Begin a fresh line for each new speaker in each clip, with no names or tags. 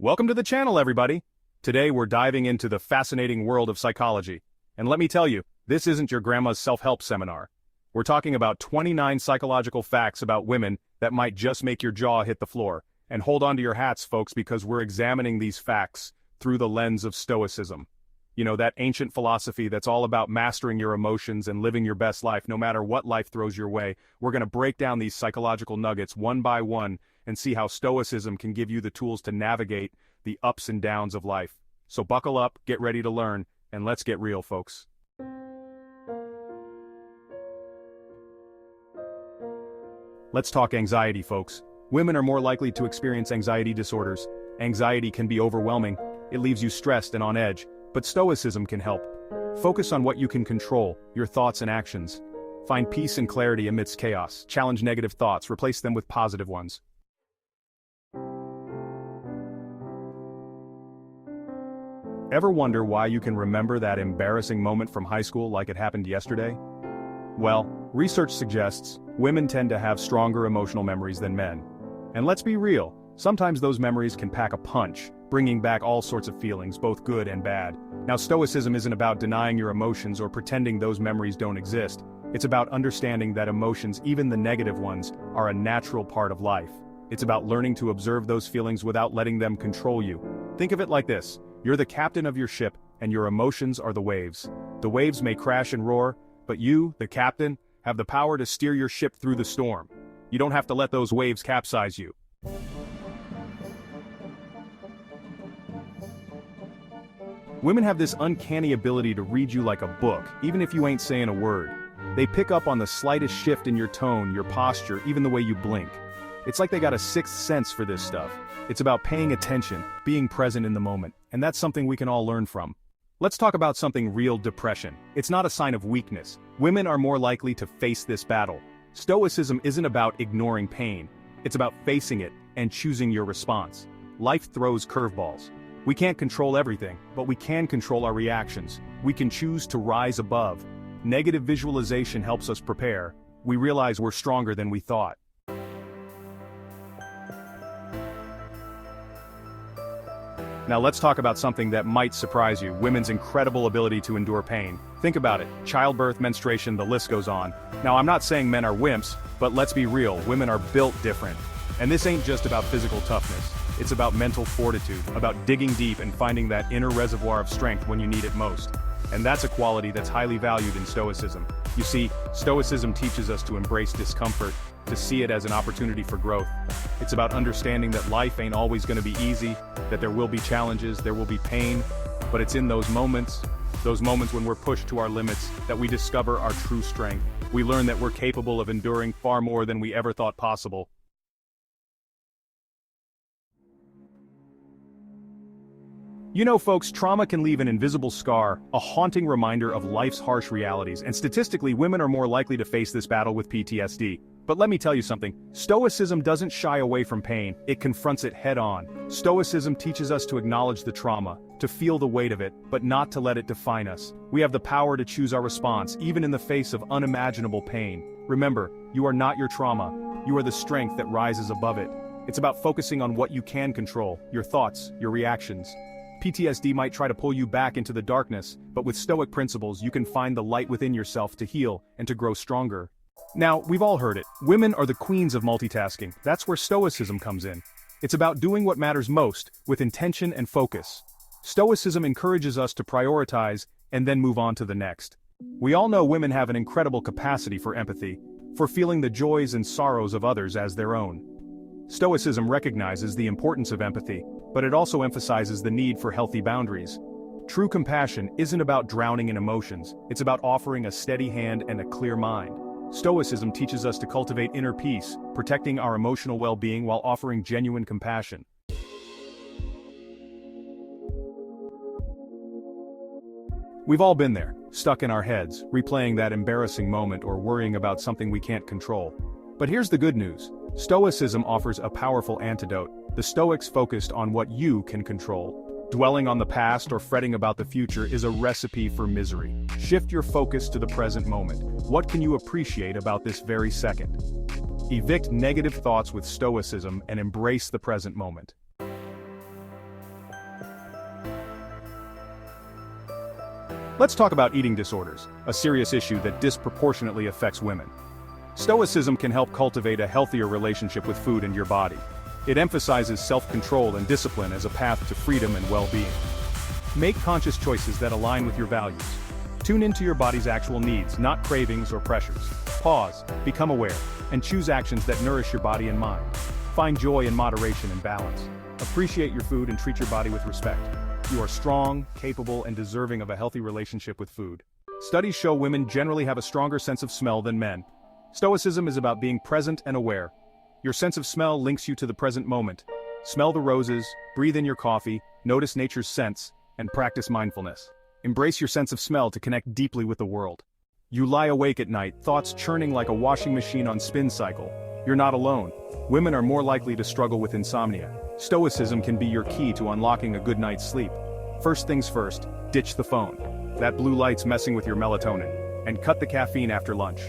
Welcome to the channel, everybody. Today we're diving into the fascinating world of psychology. And let me tell you, this isn't your grandma's self-help seminar. We're talking about 29 psychological facts about women that might just make your jaw hit the floor. And hold on to your hats, folks, because we're examining these facts through the lens of Stoicism. You know, that ancient philosophy that's all about mastering your emotions and living your best life no matter what life throws your way. We're going to break down these psychological nuggets one by one and see how Stoicism can give you the tools to navigate the ups and downs of life. So buckle up, get ready to learn, and let's get real, folks. Let's talk anxiety, folks. Women are more likely to experience anxiety disorders. Anxiety can be overwhelming. It leaves you stressed and on edge, but Stoicism can help. Focus on what you can control, your thoughts and actions. Find peace and clarity amidst chaos. Challenge negative thoughts, replace them with positive ones. Ever wonder why you can remember that embarrassing moment from high school like it happened yesterday? Well, research suggests women tend to have stronger emotional memories than men. And let's be real, sometimes those memories can pack a punch, bringing back all sorts of feelings, both good and bad. Now, Stoicism isn't about denying your emotions or pretending those memories don't exist. It's about understanding that emotions, even the negative ones, are a natural part of life. It's about learning to observe those feelings without letting them control you. Think of it like this. You're the captain of your ship, and your emotions are the waves. The waves may crash and roar, but you, the captain, have the power to steer your ship through the storm. You don't have to let those waves capsize you. Women have this uncanny ability to read you like a book, even if you ain't saying a word. They pick up on the slightest shift in your tone, your posture, even the way you blink. It's like they got a sixth sense for this stuff. It's about paying attention, being present in the moment, and that's something we can all learn from. Let's talk about something real: depression. It's not a sign of weakness. Women are more likely to face this battle. Stoicism isn't about ignoring pain. It's about facing it and choosing your response. Life throws curveballs. We can't control everything, but we can control our reactions. We can choose to rise above. Negative visualization helps us prepare. We realize we're stronger than we thought. Now let's talk about something that might surprise you: women's incredible ability to endure pain. Think about it: childbirth, menstruation, the list goes on. Now, I'm not saying men are wimps, but let's be real, women are built different. And this ain't just about physical toughness. It's about mental fortitude, about digging deep and finding that inner reservoir of strength when you need it most. And that's a quality that's highly valued in Stoicism. You see, Stoicism teaches us to embrace discomfort, to see it as an opportunity for growth. It's about understanding that life ain't always going to be easy, that there will be challenges, there will be pain, but it's in those moments when we're pushed to our limits, that we discover our true strength. We learn that we're capable of enduring far more than we ever thought possible. You know, folks, trauma can leave an invisible scar, a haunting reminder of life's harsh realities, and statistically, women are more likely to face this battle with PTSD. But let me tell you something, Stoicism doesn't shy away from pain, it confronts it head-on. Stoicism teaches us to acknowledge the trauma, to feel the weight of it, but not to let it define us. We have the power to choose our response, even in the face of unimaginable pain. Remember, you are not your trauma, you are the strength that rises above it. It's about focusing on what you can control, your thoughts, your reactions. PTSD might try to pull you back into the darkness, but with Stoic principles you can find the light within yourself to heal and to grow stronger. Now, we've all heard it. Women are the queens of multitasking. That's where Stoicism comes in. It's about doing what matters most, with intention and focus. Stoicism encourages us to prioritize and then move on to the next. We all know women have an incredible capacity for empathy, for feeling the joys and sorrows of others as their own. Stoicism recognizes the importance of empathy, but it also emphasizes the need for healthy boundaries. True compassion isn't about drowning in emotions, it's about offering a steady hand and a clear mind. Stoicism teaches us to cultivate inner peace, protecting our emotional well-being while offering genuine compassion. We've all been there, stuck in our heads, replaying that embarrassing moment or worrying about something we can't control. But here's the good news. Stoicism offers a powerful antidote. The Stoics focused on what you can control. Dwelling on the past or fretting about the future is a recipe for misery. Shift your focus to the present moment. What can you appreciate about this very second? Evict negative thoughts with Stoicism and embrace the present moment. Let's talk about eating disorders, a serious issue that disproportionately affects women. Stoicism can help cultivate a healthier relationship with food and your body. It emphasizes self-control and discipline as a path to freedom and well-being. Make conscious choices that align with your values. Tune into your body's actual needs, not cravings or pressures. Pause, become aware, and choose actions that nourish your body and mind. Find joy in moderation and balance. Appreciate your food and treat your body with respect. You are strong, capable, and deserving of a healthy relationship with food. Studies show women generally have a stronger sense of smell than men. Stoicism is about being present and aware. Your sense of smell links you to the present moment. Smell the roses, breathe in your coffee, notice nature's scents, and practice mindfulness. Embrace your sense of smell to connect deeply with the world. You lie awake at night, thoughts churning like a washing machine on spin cycle. You're not alone. Women are more likely to struggle with insomnia. Stoicism can be your key to unlocking a good night's sleep. First things first, ditch the phone. That blue light's messing with your melatonin. And cut the caffeine after lunch.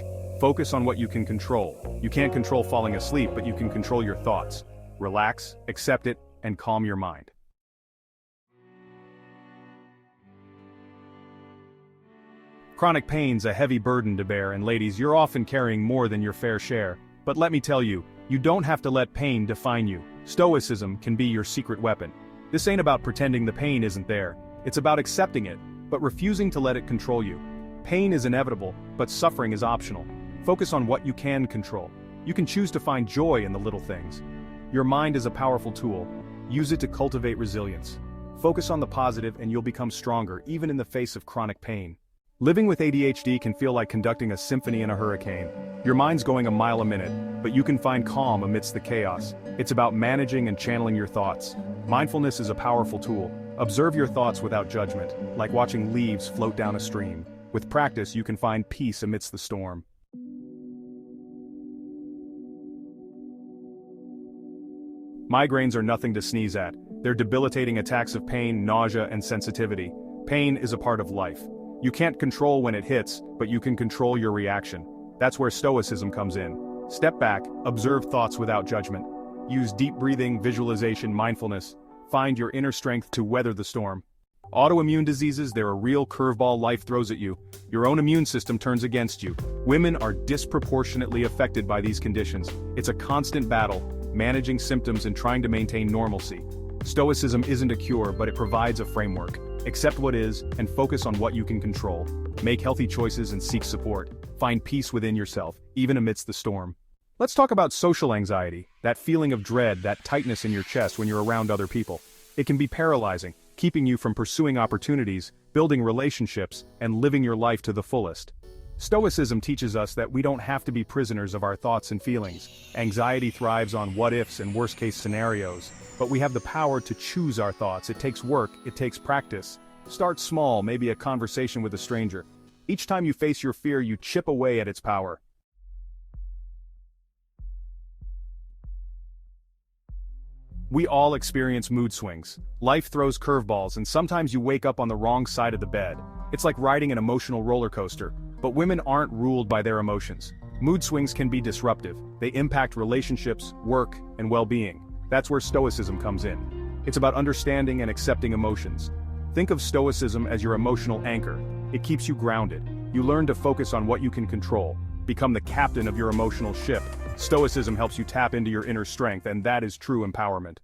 Focus on what you can control. You can't control falling asleep, but you can control your thoughts. Relax, accept it, and calm your mind. Chronic pain's a heavy burden to bear, and ladies, you're often carrying more than your fair share. But let me tell you, you don't have to let pain define you. Stoicism can be your secret weapon. This ain't about pretending the pain isn't there. It's about accepting it, but refusing to let it control you. Pain is inevitable, but suffering is optional. Focus on what you can control. You can choose to find joy in the little things. Your mind is a powerful tool. Use it to cultivate resilience. Focus on the positive and you'll become stronger, even in the face of chronic pain. Living with ADHD can feel like conducting a symphony in a hurricane. Your mind's going a mile a minute, but you can find calm amidst the chaos. It's about managing and channeling your thoughts. Mindfulness is a powerful tool. Observe your thoughts without judgment, like watching leaves float down a stream. With practice, you can find peace amidst the storm. Migraines are nothing to sneeze at. They're debilitating attacks of pain, nausea, and sensitivity. Pain is a part of life. You can't control when it hits, but you can control your reaction. That's where Stoicism comes in. Step back, observe thoughts without judgment. Use deep breathing, visualization, mindfulness. Find your inner strength to weather the storm. Autoimmune diseases, they're a real curveball life throws at you. Your own immune system turns against you. Women are disproportionately affected by these conditions. It's a constant battle, managing symptoms and trying to maintain normalcy. Stoicism isn't a cure, but it provides a framework. Accept what is, and focus on what you can control. Make healthy choices and seek support. Find peace within yourself, even amidst the storm. Let's talk about social anxiety, that feeling of dread, that tightness in your chest when you're around other people. It can be paralyzing, keeping you from pursuing opportunities, building relationships, and living your life to the fullest. Stoicism teaches us that we don't have to be prisoners of our thoughts and feelings. Anxiety thrives on what-ifs and worst-case scenarios, but we have the power to choose our thoughts. It takes work, it takes practice. Start small, maybe a conversation with a stranger. Each time you face your fear, you chip away at its power. We all experience mood swings. Life throws curveballs, and sometimes you wake up on the wrong side of the bed. It's like riding an emotional roller coaster. But women aren't ruled by their emotions. Mood swings can be disruptive. They impact relationships, work, and well-being. That's where Stoicism comes in. It's about understanding and accepting emotions. Think of Stoicism as your emotional anchor. It keeps you grounded. You learn to focus on what you can control. Become the captain of your emotional ship. Stoicism helps you tap into your inner strength, and that is true empowerment.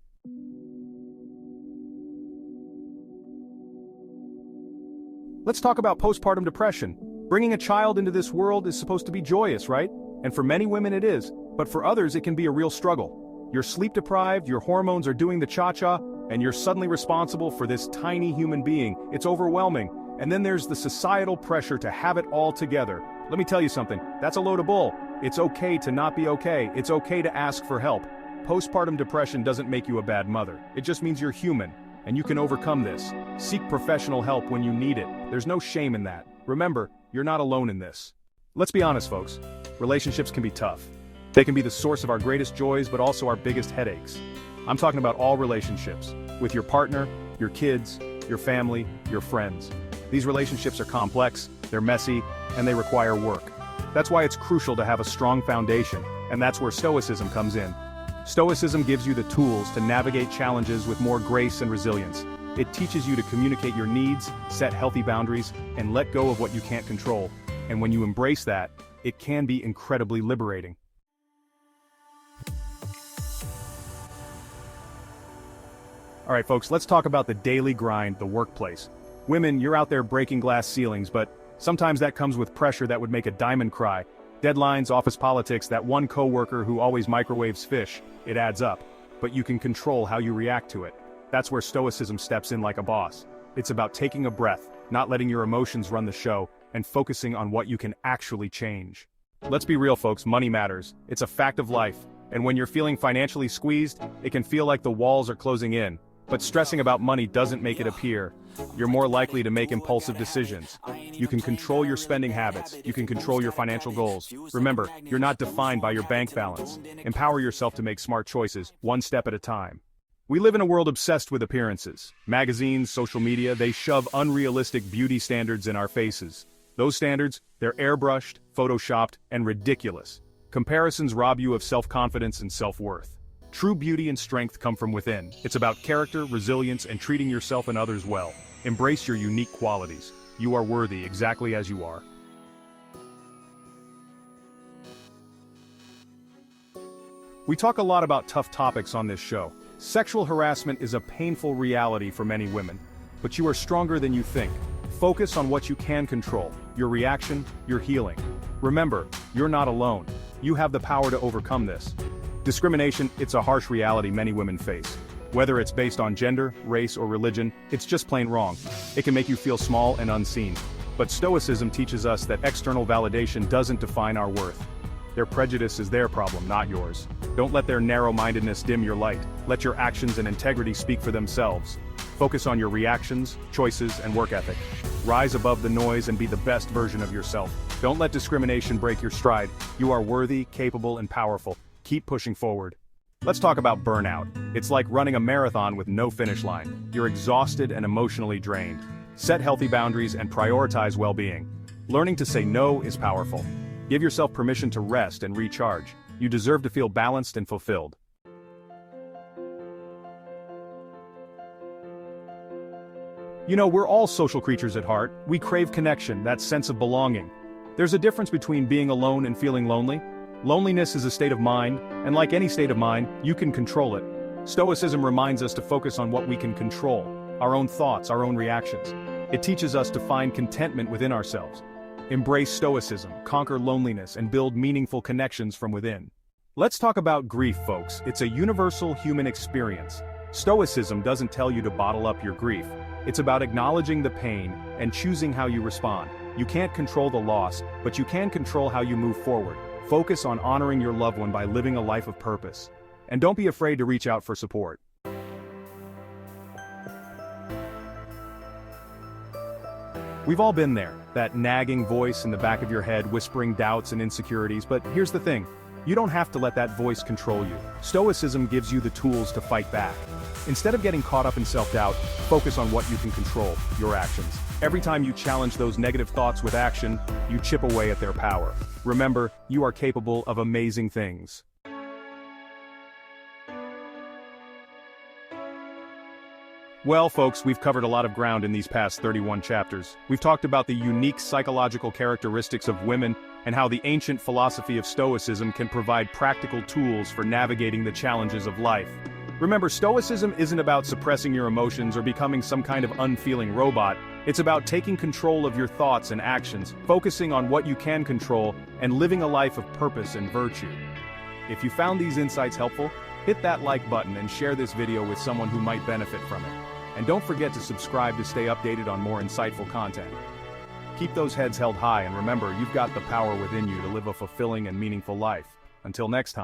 Let's talk about postpartum depression. Bringing a child into this world is supposed to be joyous, right? And for many women it is, but for others it can be a real struggle. You're sleep deprived, your hormones are doing the cha-cha, and you're suddenly responsible for this tiny human being. It's overwhelming. And then there's the societal pressure to have it all together. Let me tell you something, that's a load of bull. It's okay to not be okay. It's okay to ask for help. Postpartum depression doesn't make you a bad mother. It just means you're human, and you can overcome this. Seek professional help when you need it. There's no shame in that. Remember, you're not alone in this. Let's be honest, folks. Relationships can be tough. They can be the source of our greatest joys, but also our biggest headaches. I'm talking about all relationships. With your partner, your kids, your family, your friends. These relationships are complex, they're messy, and they require work. That's why it's crucial to have a strong foundation, and that's where Stoicism comes in. Stoicism gives you the tools to navigate challenges with more grace and resilience. It teaches you to communicate your needs, set healthy boundaries, and let go of what you can't control. And when you embrace that, it can be incredibly liberating. Alright folks, let's talk about the daily grind, the workplace. Women, you're out there breaking glass ceilings, but sometimes that comes with pressure that would make a diamond cry. Deadlines, office politics, that one coworker who always microwaves fish, it adds up. But you can control how you react to it. That's where Stoicism steps in like a boss. It's about taking a breath, not letting your emotions run the show, and focusing on what you can actually change. Let's be real folks, money matters. It's a fact of life. And when you're feeling financially squeezed, it can feel like the walls are closing in. But stressing about money doesn't make it appear. You're more likely to make impulsive decisions. You can control your spending habits. You can control your financial goals. Remember, you're not defined by your bank balance. Empower yourself to make smart choices, one step at a time. We live in a world obsessed with appearances. Magazines, social media, they shove unrealistic beauty standards in our faces. Those standards, they're airbrushed, photoshopped, and ridiculous. Comparisons rob you of self-confidence and self-worth. True beauty and strength come from within. It's about character, resilience, and treating yourself and others well. Embrace your unique qualities. You are worthy exactly as you are. We talk a lot about tough topics on this show. Sexual harassment is a painful reality for many women. But you are stronger than you think. Focus on what you can control. Your reaction, your healing. Remember, you're not alone. You have the power to overcome this. Discrimination, it's a harsh reality many women face. Whether it's based on gender, race, or religion, it's just plain wrong. It can make you feel small and unseen. But Stoicism teaches us that external validation doesn't define our worth. Their prejudice is their problem, not yours. Don't let their narrow-mindedness dim your light. Let your actions and integrity speak for themselves. Focus on your reactions, choices, and work ethic. Rise above the noise and be the best version of yourself. Don't let discrimination break your stride. You are worthy, capable, and powerful. Keep pushing forward. Let's talk about burnout. It's like running a marathon with no finish line. You're exhausted and emotionally drained. Set healthy boundaries and prioritize well-being. Learning to say no is powerful. Give yourself permission to rest and recharge. You deserve to feel balanced and fulfilled. You know, we're all social creatures at heart. We crave connection, that sense of belonging. There's a difference between being alone and feeling lonely. Loneliness is a state of mind, and like any state of mind, you can control it. Stoicism reminds us to focus on what we can control, our own thoughts, our own reactions. It teaches us to find contentment within ourselves. Embrace Stoicism, conquer loneliness, and build meaningful connections from within. Let's talk about grief, folks. It's a universal human experience. Stoicism doesn't tell you to bottle up your grief. It's about acknowledging the pain and choosing how you respond. You can't control the loss, but you can control how you move forward. Focus on honoring your loved one by living a life of purpose. And don't be afraid to reach out for support. We've all been there, that nagging voice in the back of your head whispering doubts and insecurities, but here's the thing. You don't have to let that voice control you. Stoicism gives you the tools to fight back. Instead of getting caught up in self-doubt, focus on what you can control, your actions. Every time you challenge those negative thoughts with action, you chip away at their power. Remember, you are capable of amazing things. Well, folks, we've covered a lot of ground in these past 31 chapters. We've talked about the unique psychological characteristics of women and how the ancient philosophy of Stoicism can provide practical tools for navigating the challenges of life. Remember, Stoicism isn't about suppressing your emotions or becoming some kind of unfeeling robot. It's about taking control of your thoughts and actions, focusing on what you can control, and living a life of purpose and virtue. If you found these insights helpful, hit that like button and share this video with someone who might benefit from it. And don't forget to subscribe to stay updated on more insightful content. Keep those heads held high and remember, you've got the power within you to live a fulfilling and meaningful life. Until next time.